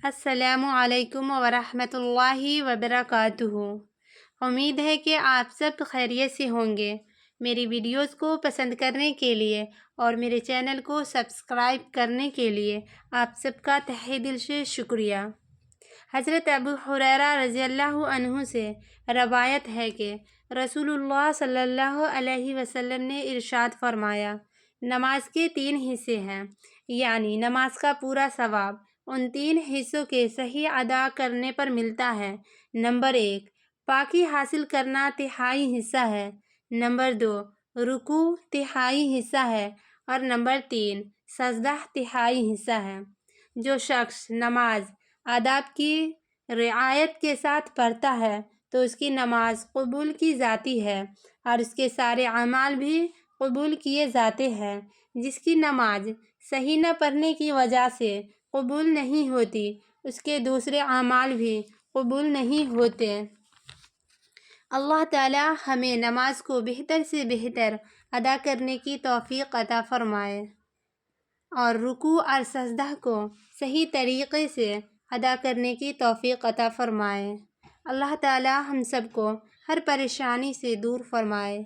السلام علیکم ورحمۃ اللہ وبرکاتہ۔ امید ہے کہ آپ سب خیریت سے ہوں گے۔ میری ویڈیوز کو پسند کرنے کے لیے اور میرے چینل کو سبسکرائب کرنے کے لیے آپ سب کا تہہ دل سے شکریہ۔ حضرت ابو ہریرہ رضی اللہ عنہ سے روایت ہے کہ رسول اللہ صلی اللہ علیہ وسلم نے ارشاد فرمایا، نماز کے 3 حصے ہیں، یعنی نماز کا پورا ثواب ان 3 حصوں کے صحیح ادا کرنے پر ملتا ہے۔ نمبر 1، پاکی حاصل کرنا 1/3 حصہ ہے۔ نمبر 2، رکوع 1/3 حصہ ہے۔ اور نمبر 3، سجدہ 1/3 حصہ ہے۔ جو شخص نماز آداب کی رعایت کے ساتھ پڑھتا ہے تو اس کی نماز قبول کی جاتی ہے اور اس کے سارے اعمال بھی قبول کیے جاتے ہیں۔ جس کی نماز صحیح نہ پڑھنے کی وجہ سے قبول نہیں ہوتی، اس کے دوسرے اعمال بھی قبول نہیں ہوتے۔ اللہ تعالی ہمیں نماز کو بہتر سے بہتر ادا کرنے کی توفیق عطا فرمائے اور رکوع اور سجدہ کو صحیح طریقے سے ادا کرنے کی توفیق عطا فرمائے۔ اللہ تعالی ہم سب کو ہر پریشانی سے دور فرمائے۔